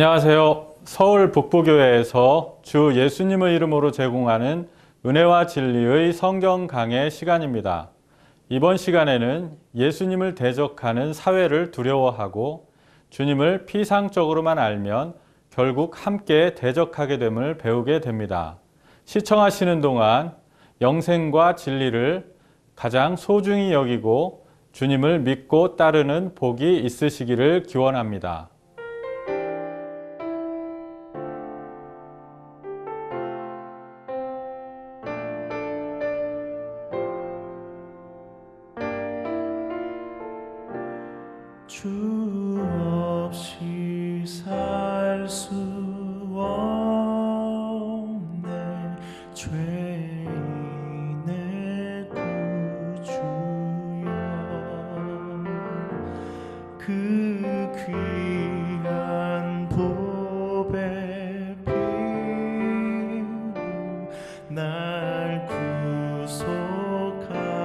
안녕하세요. 서울 북부교회에서 주 예수님의 이름으로 제공하는 은혜와 진리의 성경 강해 시간입니다. 이번 시간에는 예수님을 대적하는 사회를 두려워하고 주님을 피상적으로만 알면 결국 함께 대적하게 됨을 배우게 됩니다. 시청하시는 동안 영생과 진리를 가장 소중히 여기고 주님을 믿고 따르는 복이 있으시기를 기원합니다. 주 없이 살 수 없네 죄인의 구주여 그 귀한 보배 피로 날 구속하시니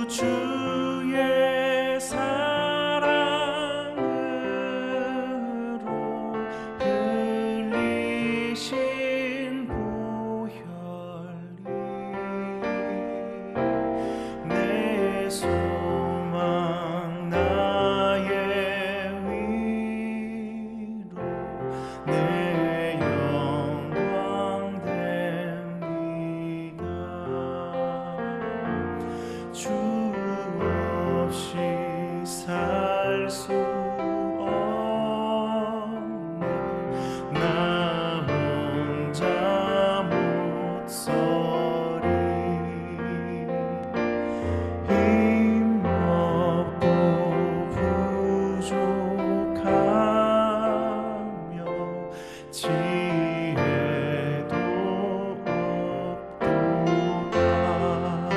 주의 사랑으로 흘리신 보혈이 내 소망 나의 위로 내 영광 됩니다. 주 없이 살 수 없네 나 혼자 못 서리 힘없고 부족하며 지혜도 없도다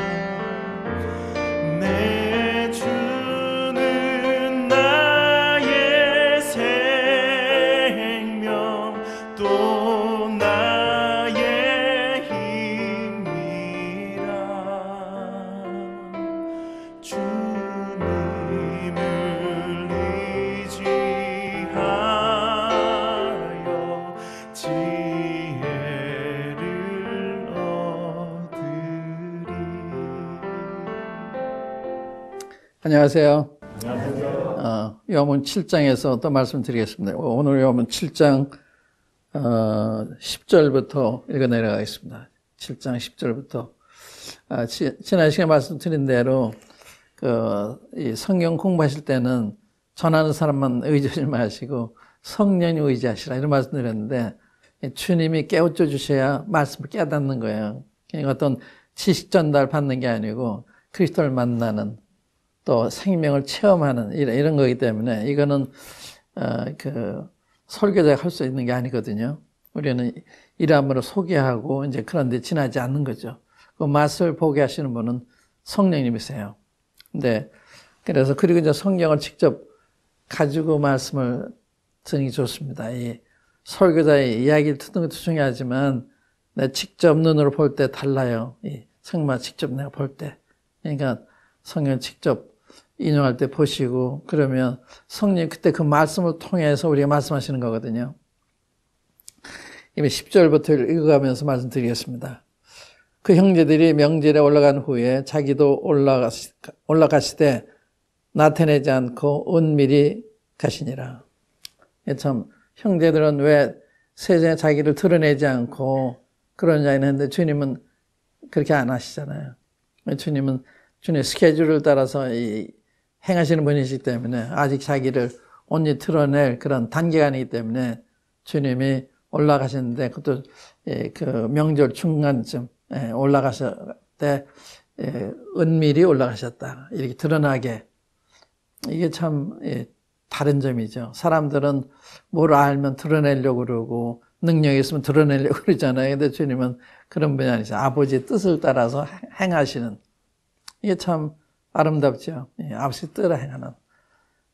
내 주는 나의 생명 또 나의 힘이라 주님을 의지하여 지혜를 얻으리. 안녕하세요. 요한복음 7장에서 또 말씀드리겠습니다. 오늘 요한복음 7장 10절부터 읽어 내려가겠습니다. 7장 10절부터 지난 시간에 말씀드린 대로 이 성경 공부하실 때는 전하는 사람만 의지하지 마시고 성령이 의지하시라 이런 말씀드렸는데 주님이 깨우쳐 주셔야 말씀을 깨닫는 거예요. 그러니까 어떤 지식 전달 받는 게 아니고 그리스도를 만나는 또 생명을 체험하는 이런 거기 때문에 이거는 설교자가 할 수 있는 게 아니거든요. 우리는 일함으로 소개하고 이제 그런데 지나지 않는 거죠. 그 맛을 보게 하시는 분은 성령님이세요. 근데 그래서 그리고 이제 성경을 직접 가지고 말씀을 듣는 게 좋습니다. 이 설교자의 이야기를 듣는 것도 중요하지만 내 직접 눈으로 볼 때 달라요. 이 성경 직접 내가 볼 때. 그러니까 성경 직접 인용할 때 보시고 그러면 성령 그때 그 말씀을 통해서 우리가 말씀하시는 거거든요. 이미 10절부터 읽어가면서 말씀드리겠습니다. 그 형제들이 명절에 올라간 후에 자기도 올라가시되 나타내지 않고 은밀히 가시니라. 참 형제들은 왜 세상에 자기를 드러내지 않고 그러냐 했는데 주님은 그렇게 안 하시잖아요. 주님은 주님의 스케줄을 따라서 행하시는 분이시기 때문에 아직 자기를 온전히 드러낼 그런 단계가 아니기 때문에 주님이 올라가시는데 그것도 그 명절 중간쯤 올라가실 때 은밀히 올라가셨다. 이렇게 드러나게. 이게 참 다른 점이죠. 사람들은 뭘 알면 드러내려고 그러고 능력이 있으면 드러내려고 그러잖아요. 근데 주님은 그런 분이 아니죠. 아버지의 뜻을 따라서 행하시는. 이게 참 아름답죠. 아버지 뜻을 행하는.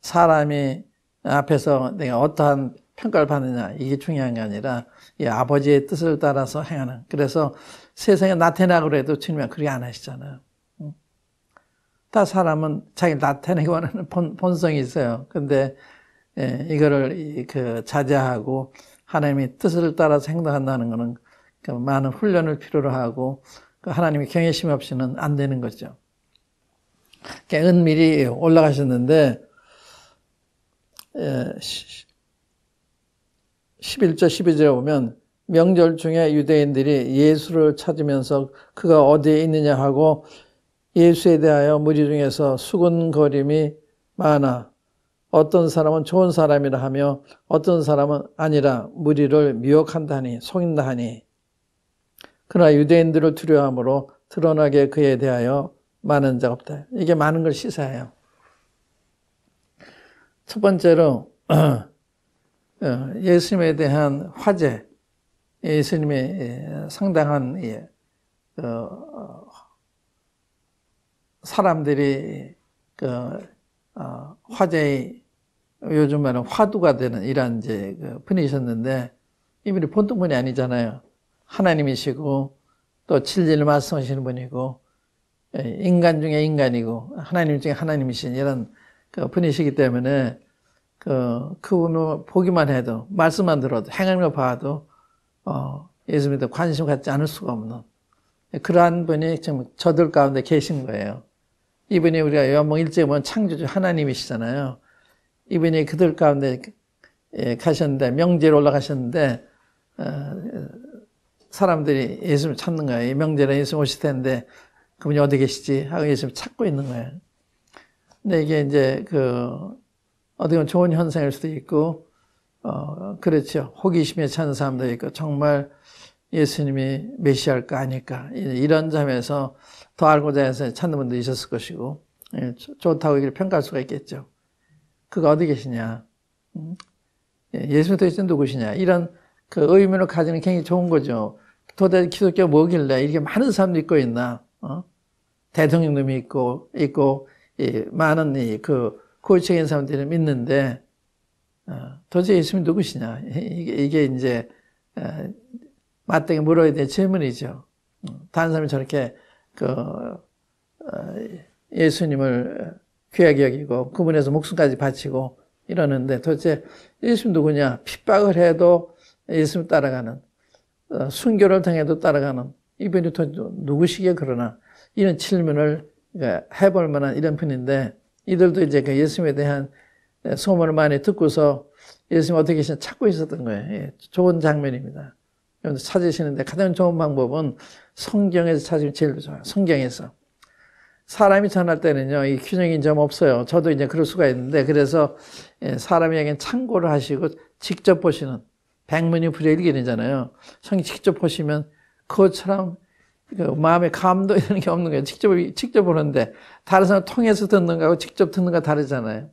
사람이 앞에서 내가 어떠한 평가를 받느냐 이게 중요한 게 아니라 이 아버지의 뜻을 따라서 행하는. 그래서 세상에 나타나고 해도 주님은 그렇게 안 하시잖아요. 다 사람은 자기를 나타내기 원하는 본성이 있어요. 근데 이거를 자제하고 하나님의 뜻을 따라서 행동한다는 것은 그 많은 훈련을 필요로 하고 그 하나님의 경외심 없이는 안 되는 거죠. 은밀히 올라가셨는데 11절 12절에 보면 명절 중에 유대인들이 예수를 찾으면서 그가 어디에 있느냐 하고 예수에 대하여 무리 중에서 수군거림이 많아 어떤 사람은 좋은 사람이라 하며 어떤 사람은 아니라 무리를 미혹한다니 속인다 하니 그러나 유대인들을 두려워함으로 드러나게 그에 대하여 많은 자가 없다. 이게 많은 걸 시사해요. 첫 번째로 예수님에 대한 화제, 예수님의 상당한 사람들이 화제의 요즘 말은 화두가 되는 이런 이제 분이셨는데 이분이 보통 분이 아니잖아요. 하나님이시고 또 진리를 말씀하시는 분이고 인간 중에 인간이고 하나님 중에 하나님이신 이런 분이시기 때문에 그분을 보기만 해도 말씀만 들어도 행하는 걸 봐도 예수님에 관심 갖지 않을 수가 없는 그러한 분이 지금 저들 가운데 계신 거예요. 이분이 우리가 요한복음 1장에 보면 창조주 하나님이시잖아요. 이분이 그들 가운데 가셨는데 명제로 올라가셨는데 사람들이 예수님을 찾는 거예요. 이 명제로 예수님 오실 텐데 그분이 어디 계시지? 하고 예수님을 찾고 있는 거예요. 근데 이게 이제 어떻게 보면 좋은 현상일 수도 있고 그렇죠. 호기심에 찾는 사람도 있고 정말 예수님이 메시아일까 아닐까 이런 점에서 더 알고자 해서 찾는 분도 있었을 것이고 좋다고 이렇게 평가할 수가 있겠죠. 그가 어디 계시냐? 예수님 도대체 누구시냐? 이런 의문을 가지는 굉장히 좋은 거죠. 도대체 기독교가 뭐길래 이렇게 많은 사람들이 있고 있나? 대통령도 있고 많은 고위층인 사람들이 믿는데 도대체 예수님이 누구시냐? 이게 이제 맞대게 물어야 될 질문이죠. 다른 사람이 저렇게 예수님을 귀하게 여기고 그분에서 목숨까지 바치고 이러는데 도대체 예수님 누구냐? 핍박을 해도 예수님 따라가는 순교를 당해도 따라가는 이분이 도대체 누구시기에 그러나 이런 질문을 해볼 만한 이런 분인데 이들도 이제 그 예수님에 대한 소문을 많이 듣고서 예수님 어떻게 계시나 찾고 있었던 거예요. 좋은 장면입니다. 찾으시는데 가장 좋은 방법은 성경에서 찾으면 제일 좋아요. 성경에서. 사람이 전할 때는요, 이 균형이 좀 없어요. 저도 이제 그럴 수가 있는데, 그래서 사람에게 참고를 하시고 직접 보시는, 백문이 불여일견이잖아요. 성경 직접 보시면 그것처럼 마음에 감동 이런 게 없는 거예요. 직접 보는데, 다른 사람 통해서 듣는 거하고 직접 듣는 거 다르잖아요.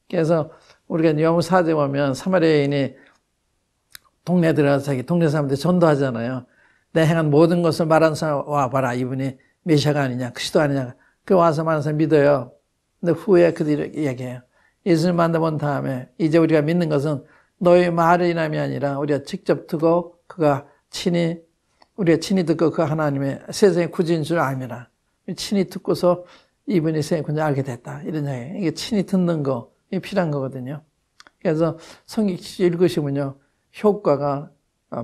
그래서 우리가 요한복음 4장에 보면 사마리아인이 동네 들어가서 자기 동네 사람들 전도하잖아요. 내 행한 모든 것을 말하는 사람 와봐라. 이분이 메시아가 아니냐, 그리스도 아니냐. 그 와서 말하는 사람 믿어요. 근데 후에 그들이 얘기해요. 예수님 만나본 다음에 이제 우리가 믿는 것은 너의 말을 인함이 아니라 우리가 직접 듣고 우리가 친히 듣고 그 하나님의 세상의 구주인 줄 알미라. 친히 듣고서 이분이 세상의 구주인 줄 알게 됐다. 이런 얘기예요. 이게 친히 듣는 거, 이게 필요한 거거든요. 그래서 성경 읽으시면요. 효과가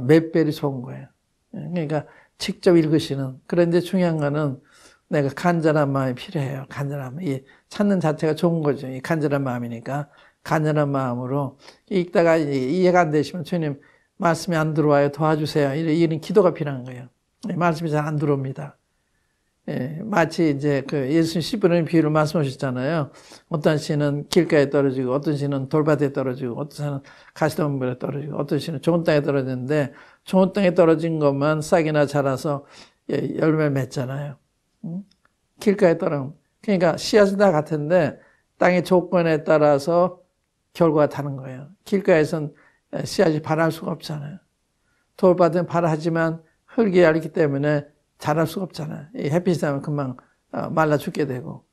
몇 배로 좋은 거예요. 그러니까 직접 읽으시는. 그런데 중요한 거는 내가 간절한 마음이 필요해요. 간절한 마음. 이 찾는 자체가 좋은 거죠. 이 간절한 마음이니까. 간절한 마음으로 읽다가 이해가 안 되시면 주님 말씀이 안 들어와요. 도와주세요. 이런 기도가 필요한 거예요. 말씀이 잘 안 들어옵니다. 마치 이제 예수님 씨부르는 비유를 말씀하셨잖아요. 어떤 씨는 길가에 떨어지고, 어떤 씨는 돌밭에 떨어지고, 어떤 씨는 가시덤불에 떨어지고, 어떤 씨는 좋은 땅에 떨어지는데, 좋은 땅에 떨어진 것만 싹이나 자라서 열매를 맺잖아요. 길가에 떨어지면. 그러니까 씨앗은 다 같은데, 땅의 조건에 따라서 결과가 다른 거예요. 길가에선 씨앗이 발할 수가 없잖아요. 돌밭은 발하지만 흙이 얇기 때문에 자랄 수가 없잖아요. 이 햇빛이 나면 금방 말라 죽게 되고,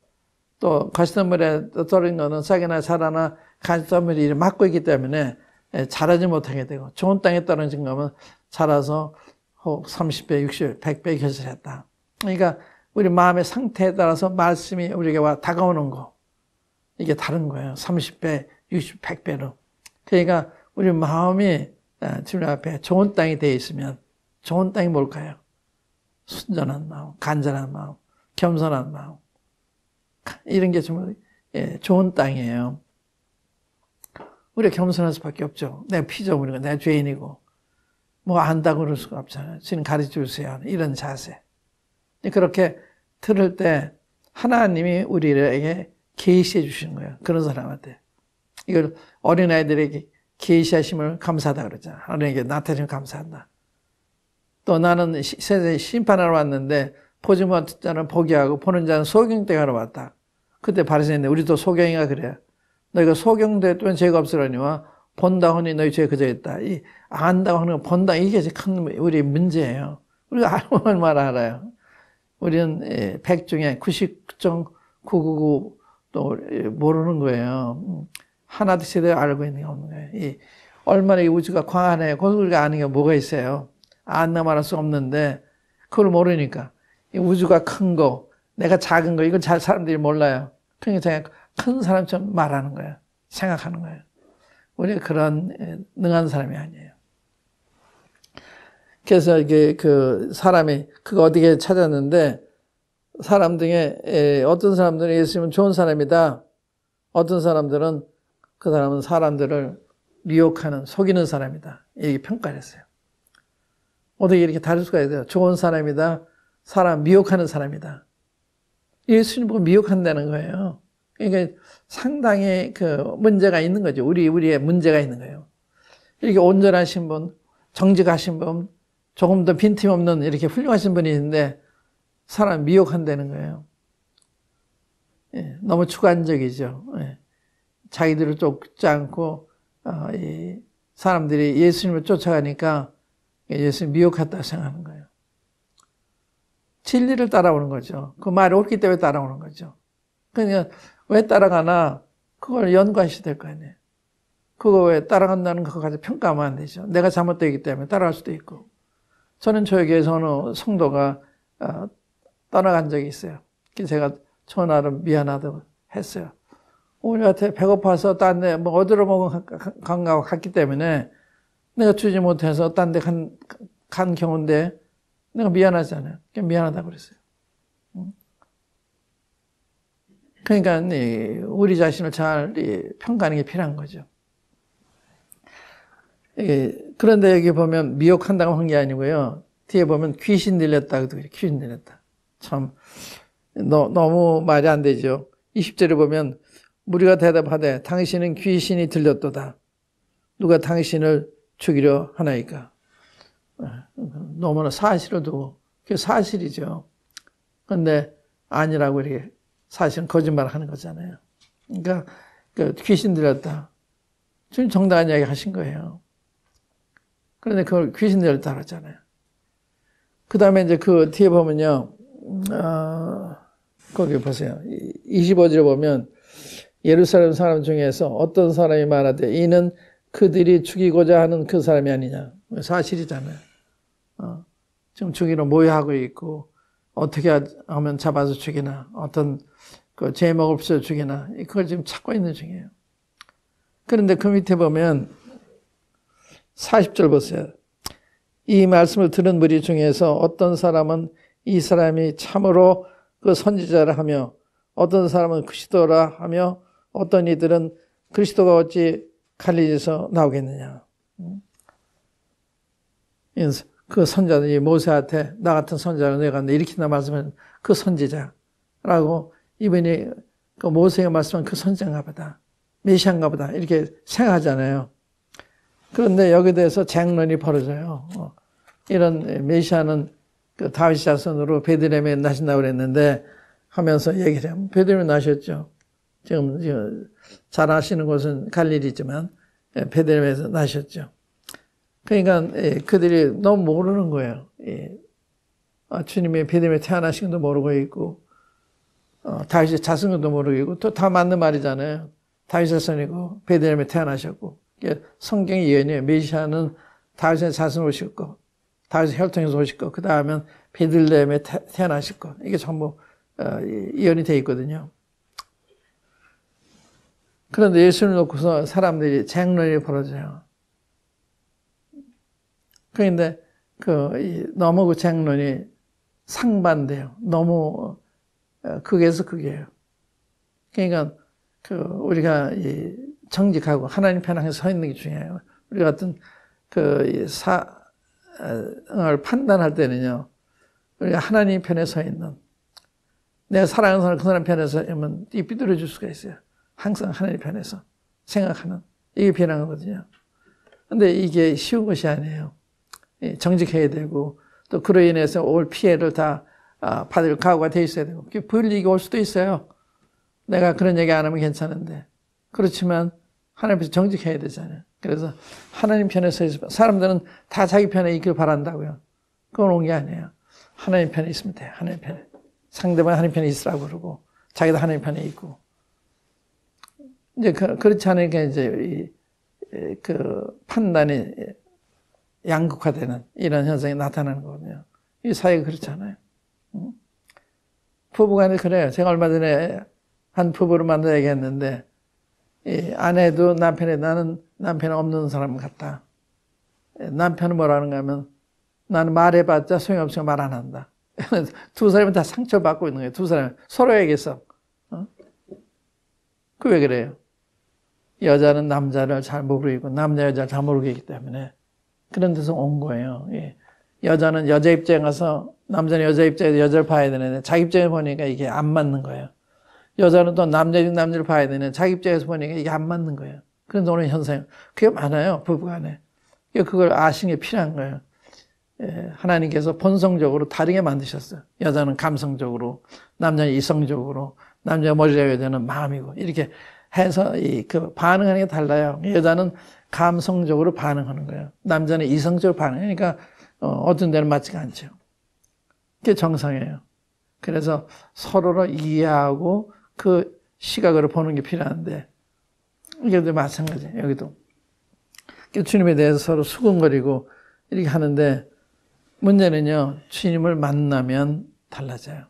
또 가시덤불에 떨어진 거는 싹이나 자라나 가시덤불이 막고 있기 때문에 자라지 못하게 되고, 좋은 땅에 떨어진 거면 자라서 30배, 60배, 100배 결실했다. 그러니까 우리 마음의 상태에 따라서 말씀이 우리에게 와 다가오는 거. 이게 다른 거예요. 30배, 60, 100배로. 그러니까 우리 마음이 주님 앞에 좋은 땅이 되어 있으면 좋은 땅이 뭘까요? 순전한 마음, 간절한 마음, 겸손한 마음. 이런 게 정말 좋은 땅이에요. 우리가 겸손할 수밖에 없죠. 내가 피조물이고 내가 죄인이고 뭐 안다고 그럴 수가 없잖아요. 주님 가르쳐 주세요. 이런 자세. 그렇게 들을 때 하나님이 우리에게 계시해 주시는 거예요. 그런 사람한테. 이걸 어린아이들에게 계시하심을 감사하다 그러잖아요. 하나님에게 나타내시면 감사한다. 또 나는 세상에 심판하러 왔는데 보지 못한 자는 보게 하고 보는 자는 소경되게 왔다. 그때 바리새인들 우리도 소경이가 그래요. 너희가 소경되면 죄가 없으려니와 본다 하니 너희 죄 그저 있다. 이 안다고 하는 거 본다 이게 큰 우리 문제예요. 우리가 얼마나 알아요. 우리는 100 중에 99.999 또 모르는 거예요. 하나도 제대로 알고 있는 게 없는 거예요. 얼마나 이 우주가 광활해요. 그걸 우리가 아는 게 뭐가 있어요. 안나 말할 수 없는데 그걸 모르니까 이 우주가 큰 거, 내가 작은 거 이걸 잘 사람들이 몰라요. 그러니까 제가 큰 사람처럼 말하는 거예요. 생각하는 거예요. 우리가 그런 능한 사람이 아니에요. 그래서 이게 그 사람이 그거 어디에 찾았는데 사람 중에 어떤 사람들은 예수님은 좋은 사람이다. 어떤 사람들은 그 사람은 사람들을 미혹하는 속이는 사람이다. 이렇게 평가를 했어요. 어떻게 이렇게 다를 수가 있어요? 좋은 사람이다. 사람 미혹하는 사람이다. 예수님 보고 미혹한다는 거예요. 그러니까 상당히 그 문제가 있는 거죠. 우리의 문제가 있는 거예요. 이렇게 온전하신 분, 정직하신 분, 조금 더 빈틈없는 이렇게 훌륭하신 분이 있는데 사람 미혹한다는 거예요. 예, 너무 주관적이죠. 예, 자기들을 쫓지 않고 이 사람들이 예수님을 쫓아가니까 예수님 미혹했다고 생각하는 거예요. 진리를 따라오는 거죠. 그 말이 옳기 때문에 따라오는 거죠. 그러니까 왜 따라가나 그걸 연구하셔야 될 거 아니에요. 그거 왜 따라간다는 거 가지고 평가하면 안 되죠. 내가 잘못되기 때문에 따라갈 수도 있고. 저는 저희 교회에서 어느 성도가 떠나간 적이 있어요. 그래서 제가 전화로 미안하다고 했어요. 우리한테 배고파서 딴 데 뭐 어디로 먹은 간가고 갔기 때문에 내가 주지 못해서 딴 데 간 경우인데 내가 미안하잖아요. 그냥 미안하다고 그랬어요. 그러니까 우리 자신을 잘 평가하는 게 필요한 거죠. 그런데 여기 보면 미혹한다고 한 게 아니고요. 뒤에 보면 귀신 들렸다. 귀신 들렸다. 참 너무 말이 안 되죠. 20절에 보면 무리가 대답하되 당신은 귀신이 들렸도다. 누가 당신을 죽이려 하나이까. 너무나 사실을 두고 그게 사실이죠. 그런데 아니라고 이렇게 사실은 거짓말을 하는 거잖아요. 그러니까 그 귀신 들렸다. 주님 정당한 이야기 하신 거예요. 그런데 그걸 귀신 들렸다 그러잖아요. 그 다음에 이제 그 뒤에 보면요. 거기 보세요. 25절에 보면 예루살렘 사람 중에서 어떤 사람이 말하되 이는 그들이 죽이고자 하는 그 사람이 아니냐. 사실이잖아요. 지금 죽이러 모여하고 있고 어떻게 하면 잡아서 죽이나 어떤 그 제목 없어 죽이나 그걸 지금 찾고 있는 중이에요. 그런데 그 밑에 보면 40절 보세요. 이 말씀을 들은 무리 중에서 어떤 사람은 이 사람이 참으로 그 선지자라 하며 어떤 사람은 그리스도라 하며 어떤 이들은 그리스도가 어찌 갈릴리에서 나오겠느냐. 그 선자들이 모세한테 나 같은 선자를 내가 일으킨다 말씀은 그 선지자라고 이분이 그 모세가 말씀한 그 선지자인가 보다. 메시아인가 보다. 이렇게 생각하잖아요. 그런데 여기에 대해서 쟁론이 벌어져요. 이런 메시아는 그 다윗 자손으로 베들레헴에 나신다고 그랬는데 하면서 얘기를 해요. 베들레헴에 나셨죠. 지금 잘 아시는 곳은 갈릴리지만 베들레헴에서 나셨죠. 그러니까 그들이 너무 모르는 거예요. 주님이 베들레헴에 태어나신 것도 모르고 있고 다윗의 자손도 모르고 있고 또 다 맞는 말이잖아요. 다윗 자손이고 베들레헴에 태어나셨고 성경의 예언이에요. 메시아는 다윗의 자손 오셨고 다윗의 혈통에서 오실 것, 그 다음엔 베들레헴에 태어나실 것, 이게 전부 예언이 되어 있거든요. 그런데 예수를 놓고서 사람들이 쟁론이 벌어져요. 그런데 너무 그 쟁론이 상반돼요. 너무 극에서 극이에요. 그러니까 우리가 정직하고 하나님 편에 서 있는 게 중요해요. 우리 같은 사을 판단할 때는요, 우리가 하나님 편에 서 있는, 내가 사랑하는 사람 그 사람 편에 서 있으면 삐뚤어 줄 수가 있어요. 항상 하나님 편에서 생각하는, 이게 비난하거든요. 근데 이게 쉬운 것이 아니에요. 정직해야 되고, 또 그로 인해서 올 피해를 다 받을 각오가 돼 있어야 되고, 불이익이 올 수도 있어요. 내가 그런 얘기 안 하면 괜찮은데. 그렇지만 하나님 앞에서 정직해야 되잖아요. 그래서 하나님 편에 서 있으면, 사람들은 다 자기 편에 있길 바란다고요. 그건 온 게 아니에요. 하나님 편에 있으면 돼요. 하나님 편에. 상대방 하나님 편에 있으라고 그러고, 자기도 하나님 편에 있고. 이제 그렇지 않으니까 이제 판단이 양극화되는 이런 현상이 나타나는 거거든요. 이 사회가 그렇잖아요. 부부간에 그래요. 제가 얼마 전에 한 부부를 만나 얘기했는데, 아내도 나는 남편이 없는 사람 같다. 남편은 뭐라는가 하면, 나는 말해봤자 소용없으면 말 안 한다. 두 사람은 다 상처받고 있는 거예요. 두 사람 서로에게서. 그 왜 그래요? 여자는 남자를 잘 모르고 남자 여자를 잘 모르기 때문에 그런 데서 온 거예요. 여자는 여자 입장에 가서, 남자는 여자 입장에서 여자를 봐야 되는데 자기 입장에 보니까 이게 안 맞는 거예요. 여자는 또 남자를 봐야 되는데 자기 입장에서 보니까 이게 안 맞는 거예요. 그래서 오는 현상, 그게 많아요, 부부간에. 그걸 아시는 게 필요한 거예요. 하나님께서 본성적으로 다르게 만드셨어요. 여자는 감성적으로, 남자는 이성적으로, 남자가 머리라 여자는 마음이고, 이렇게 해서 반응하는 게 달라요. 여자는 감성적으로 반응하는 거예요. 남자는 이성적으로 반응하니까 어떤 데는 맞지가 않죠. 그게 정상이에요. 그래서 서로를 이해하고 그 시각으로 보는 게 필요한데, 이게도 마찬가지예요. 여기도 주님에 대해서 서로 수근거리고 이렇게 하는데, 문제는요, 주님을 만나면 달라져요.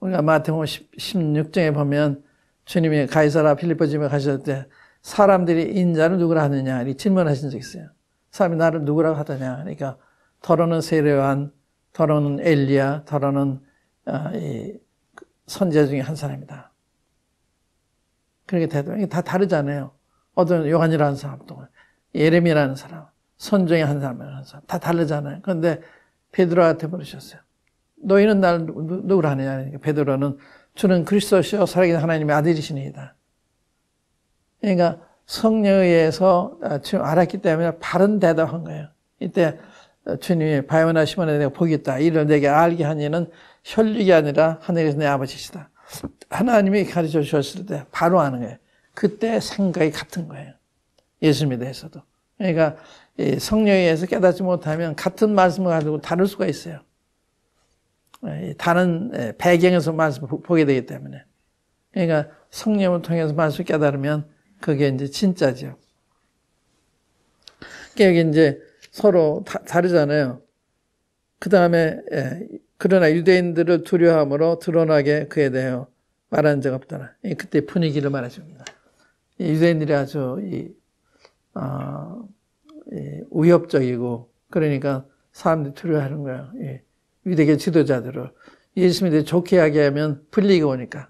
우리가 마태복음 16장에 보면 주님이 가이사라 필리포 집에 가셨을 때 사람들이 인자를 누구라 하느냐 이렇게 질문하신 적이 있어요. 사람이 나를 누구라고 하더냐. 그러니까 더러는 세례요한, 더러는 엘리야, 더러는 선지자 중에 한 사람이다. 그렇게 대답이 다 다르잖아요. 어떤 요한이라는 사람도, 예레미야라는 사람, 선종의 한 사람이라는 사람, 다 다르잖아요. 그런데 베드로한테 물으셨어요. 너희는 나를 누구라 하느냐. 그러니까 베드로는 주는 그리스도시요 살아계신 하나님의 아들이시니이다. 그러니까 성령에 의해서 주님 알았기 때문에 바른 대답한 거예요. 이때 주님이 바요나 시몬에 내가 복이 있다. 이를 내게 알게 한 이는 혈육이 아니라 하늘에서 내 아버지시다. 하나님이 가르쳐 주셨을 때 바로 아는 거예요. 그때 생각이 같은 거예요. 예수님에 대해서도. 그러니까 성령에 의해서 깨닫지 못하면 같은 말씀을 가지고 다를 수가 있어요. 다른 배경에서 말씀을 보게 되기 때문에. 그러니까 성령을 통해서 말씀을 깨달으면 그게 이제 진짜죠. 그게 이제 서로 다르잖아요. 그 다음에 그러나 유대인들을 두려워함으로 드러나게 그에 대하여 말한 적 없더라. 그때 분위기를 말해줍니다. 유대인들이 아주 위협적이고, 그러니까 사람들이 두려워하는 거예요. 유대계 지도자들을 예수님에 대해 좋게 이야기하면 불리가 오니까.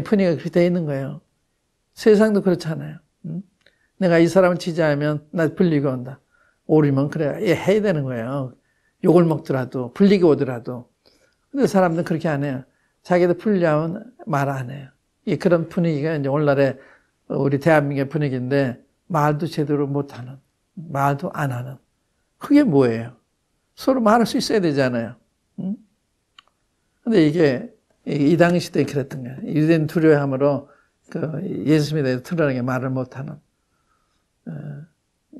분위기가 그렇게 돼 있는 거예요. 세상도 그렇잖아요. 내가 이 사람을 지지하면 나 불리가 온다. 오르면 그래 해야 되는 거예요. 욕을 먹더라도 불리가 오더라도. 근데 사람들은 그렇게 안 해요. 자기도 불리하면 말 안 해요. 그런 분위기가 이제 오늘날의 우리 대한민국의 분위기인데, 말도 제대로 못하는, 말도 안 하는. 그게 뭐예요? 서로 말할 수 있어야 되잖아요. 근데 이게 이 당시 때 그랬던 거예요. 유대인 두려워함으로 예수님에 대해서 드러나게 말을 못하는.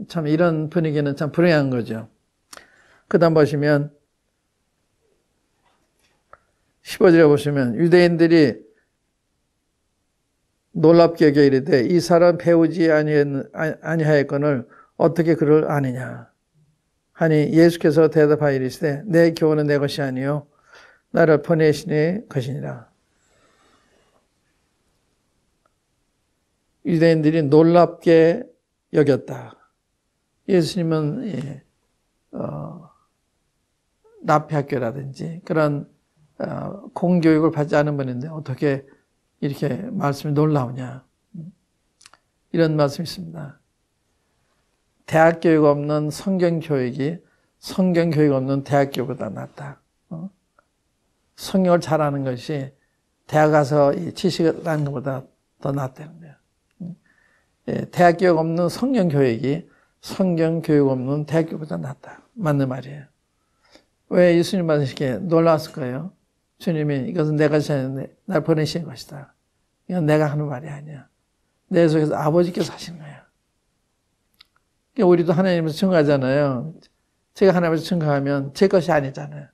참 이런 분위기는 참 불행한 거죠. 그 다음 보시면 15절에 보시면 유대인들이 놀랍게 여겨 이르되 이 사람 배우지 아니하였거늘 어떻게 그를 아느냐. 하니 예수께서 대답하여 이르시되 내 교훈은 내 것이 아니요 나를 보내시니 것이니라. 유대인들이 놀랍게 여겼다. 예수님은 납피학교라든지 그런 공교육을 받지 않은 분인데 어떻게 이렇게 말씀이 놀라우냐. 이런 말씀이 있습니다. 대학 교육 없는 성경 교육이 성경 교육 없는 대학 교육보다 낫다. 성경을 잘하는 것이 대학 가서 이 지식을 하는 것보다 더 낫다는 거예요. 대학 교육 없는 성경 교육이 성경 교육 없는 대학 교육보다 낫다. 맞는 말이에요. 왜 예수님 말씀이 이렇게 놀라웠을까요? 주님이 이것은 내가 하시는데 날 보내신 것이다. 이건 내가 하는 말이 아니야. 내 속에서 아버지께서 하시는 거야. 그러니까 우리도 하나님을 증거하잖아요. 제가 하나님을 증거하면 제 것이 아니잖아요.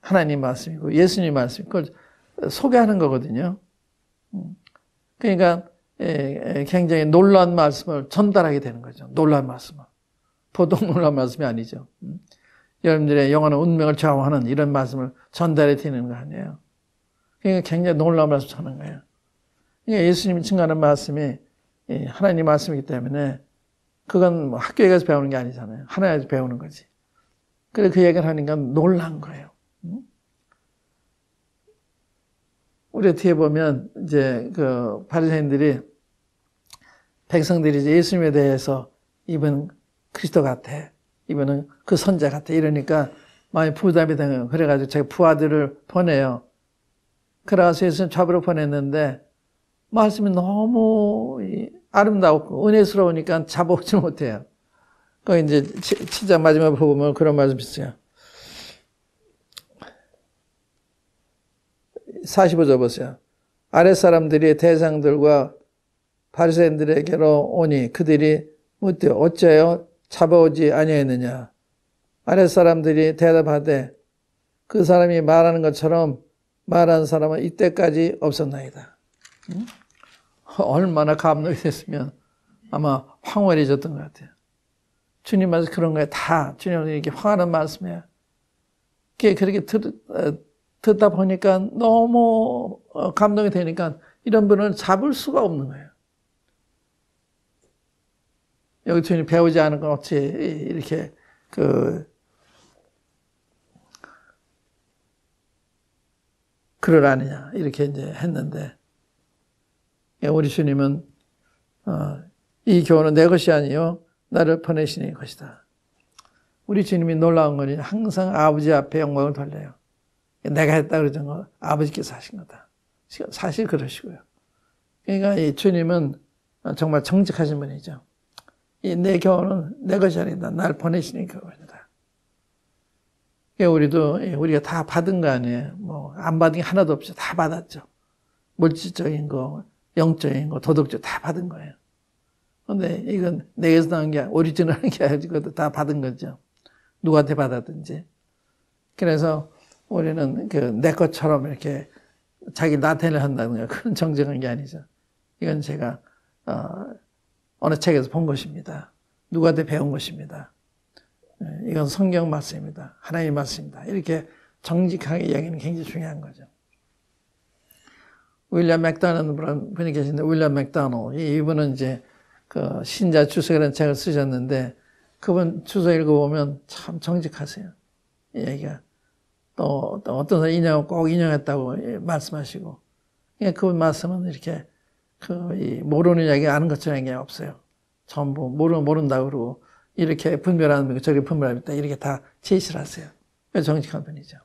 하나님 말씀이고 예수님 말씀이고 그걸 소개하는 거거든요. 그러니까 굉장히 놀라운 말씀을 전달하게 되는 거죠. 놀라운 말씀을. 보통 놀라운 말씀이 아니죠. 여러분들의 영원한 운명을 좌우하는 이런 말씀을 전달해 드리는 거 아니에요. 그러니까 굉장히 놀라운 말씀을 하는 거예요. 그러니까 예수님이 증거하는 말씀이 하나님 말씀이기 때문에 그건 뭐 학교에 가서 배우는 게 아니잖아요. 하나님에서 배우는 거지. 그래서 그 얘기를 하니까 놀란 거예요. 우리 뒤에 보면 이제 그 바리새인들이 백성들이 이제 예수님에 대해서 이분 그리스도 같아. 이분은 그 선자 같아. 이러니까 많이 부담이 되는 거예요. 그래가지고 제가 부하들을 보내요. 그래서 예수님 잡으러 보냈는데 말씀이 너무 아름다웠고 은혜스러우니까 잡아오지 못해요. 그 이제 7장 마지막에 보면 그런 말씀이 있어요. 45절 보세요. 아랫사람들이 대장들과 바리새인들에게로 오니 그들이 묻되 어째요 잡아오지 아니하였느냐. 아랫사람들이 대답하되 그 사람이 말하는 것처럼 말하는 사람은 이때까지 없었나이다. 얼마나 감동이 됐으면 아마 황홀해졌던 것 같아요. 주님 말씀 그런 거에 다 주님은 이렇게 화하는 말씀이에요. 그렇게 듣다 보니까 너무 감동이 되니까 이런 분을 잡을 수가 없는 거예요. 여기 주님 배우지 않은 건 어찌 이렇게 그러라느냐 이렇게 이제 했는데 우리 주님은 이 교훈은 내 것이 아니요 나를 보내시는 것이다. 우리 주님이 놀라운 거니 항상 아버지 앞에 영광을 돌려요. 내가 했다 그러던 거 아버지께서 하신 거다. 사실 그러시고요. 그러니까 이 주님은 정말 정직하신 분이죠. 이 내 교훈은 내 것이 아니다. 날 보내시는 교훈이다. 우리가 다 받은 거 아니에요. 뭐 안 받은 게 하나도 없죠. 다 받았죠. 물질적인 거, 영적인 거, 도덕적 다 받은 거예요. 그런데 이건 내게서 나온 게 오리지널한 게 아니고 다 받은 거죠. 누구한테 받았든지. 그래서 우리는 내 것처럼 이렇게 자기 나타내려 한다는 그런 정직한 게 아니죠. 이건 제가 어느 책에서 본 것입니다. 누구한테 배운 것입니다. 이건 성경 말씀입니다. 하나님 말씀입니다. 이렇게 정직하게 이야기는 굉장히 중요한 거죠. 윌리엄 맥다널 분이 계신데 윌리엄 맥다널 이분은 이제 그 신자 주석이라는 책을 쓰셨는데 그분 주석 읽어보면 참 정직하세요. 이 얘기가 또 어떤 사람 인용을 꼭 인용했다고 말씀하시고 그분 말씀은 이렇게 모르는 이야기 아는 것처럼 얘기 없어요. 전부 모른다고 그러고 이렇게 분별하는 거 저렇게 분별합니다. 이렇게 다 제시를 하세요. 정직한 분이죠.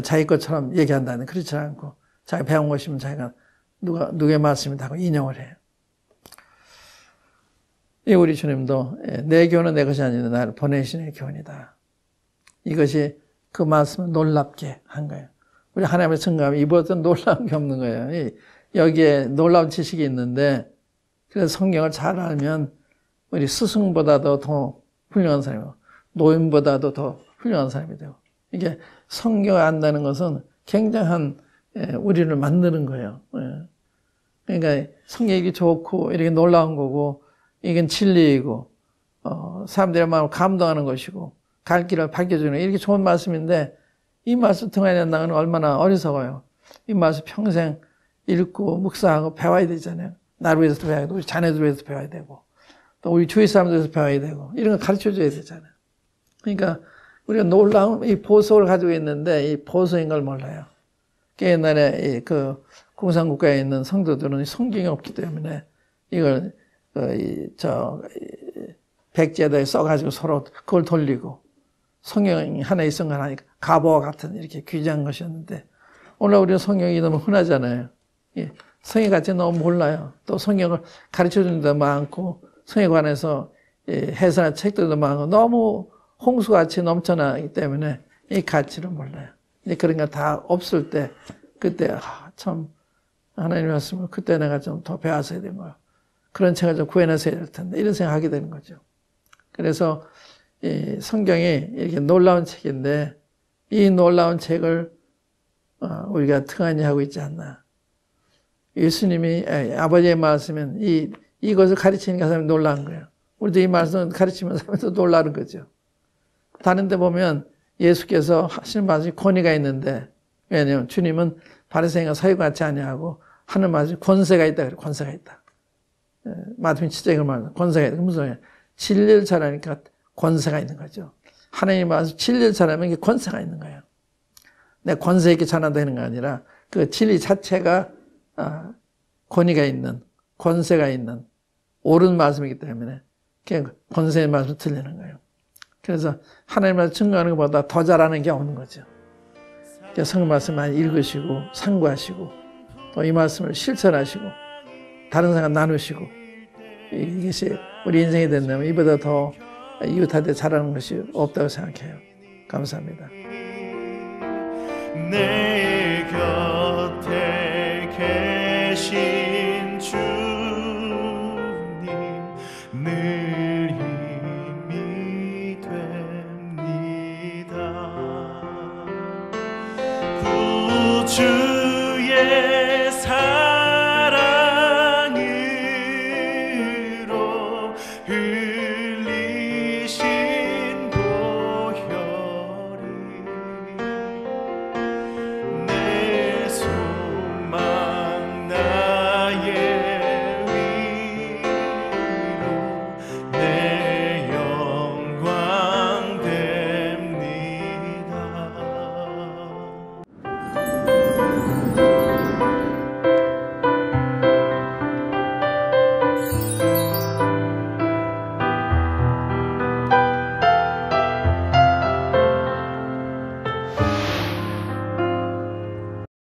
자기 것처럼 얘기한다는 그렇지 않고 자기 배운 것이면 자기가 누구의 말씀이다 하고 인용을 해요. 우리 주님도 내 교훈은 내 것이 아니라 나를 보내시는 교훈이다. 이것이 그 말씀을 놀랍게 한 거예요. 우리 하나님을 증거하면 이보다 놀라운 게 없는 거예요. 여기에 놀라운 지식이 있는데 그래서 성경을 잘 알면 우리 스승보다도 더 훌륭한 사람이고 노인보다도 더 훌륭한 사람이 되고 이게 성경을 안다는 것은 굉장한 우리를 만드는 거예요. 그러니까 성경이 좋고 이렇게 놀라운 거고 이건 진리이고 사람들의 마음을 감동하는 것이고 갈 길을 밝혀주는 이렇게 좋은 말씀인데 이 말씀 등한히 한다는 건 얼마나 어리석어요. 이 말씀 평생 읽고 묵상하고 배워야 되잖아요. 나를 위해서도 배워야 되고 우리 자녀들 위해서 배워야 되고 또 우리 주위 사람들 위해서 배워야 되고 이런 거 가르쳐줘야 되잖아요. 그러니까 우리가 놀라운 이 보석을 가지고 있는데 이 보석인 걸 몰라요. 옛날에 그 공산국가에 있는 성도들은 성경이 없기 때문에 이걸 백지에다 써가지고 서로 그걸 돌리고 성경이 하나 있은 건 하니까 갑오와 같은 이렇게 귀중한 것이었는데 오늘 우리는 성경이 너무 흔하잖아요. 성경 같이 너무 몰라요. 또 성경을 가르쳐주는 데도 많고 성경에 관해서 해설한 책들도 많고 너무 홍수같이 넘쳐나기 때문에 이 가치를 몰라요. 이제 그런 거 다 없을 때 그때 참 하나님 말씀을 그때 내가 좀 더 배웠어야 되는 거야. 그런 책을 좀 구해놨어야 될 텐데 이런 생각하게 되는 거죠. 그래서 이 성경이 이렇게 놀라운 책인데 이 놀라운 책을 우리가 등한히 하고 있지 않나. 예수님이 아버지의 말씀은 이것을 가르치는 사람이 놀라운 거예요. 우리도 이 말씀을 가르치면 사람도 놀라는 거죠. 다른 데 보면 예수께서 하시는 말씀이 권위가 있는데 왜냐하면 주님은 바리새인과 사유같이 아니하고 하는 말씀이 권세가 있다 그래요. 권세가 있다. 마태복음 7장에 말합니다. 권세가 있다. 무슨 소리야? 진리를 잘하니까 권세가 있는 거죠. 하나님 말씀 진리를 잘하면 이게 권세가 있는 거예요. 내가 권세 있게 전한다는 게 아니라 그 진리 자체가 권위가 있는 권세가 있는 옳은 말씀이기 때문에 권세의 말씀을 들리는 거예요. 그래서 하나님 말씀 증거하는 것보다 더 잘하는 게 없는 거죠. 성경 말씀 많이 읽으시고 상고하시고 또 이 말씀을 실천하시고 다른 사람 나누시고 이것이 우리 인생이 된다면 이보다 더 이웃한테 잘하는 것이 없다고 생각해요. 감사합니다. 내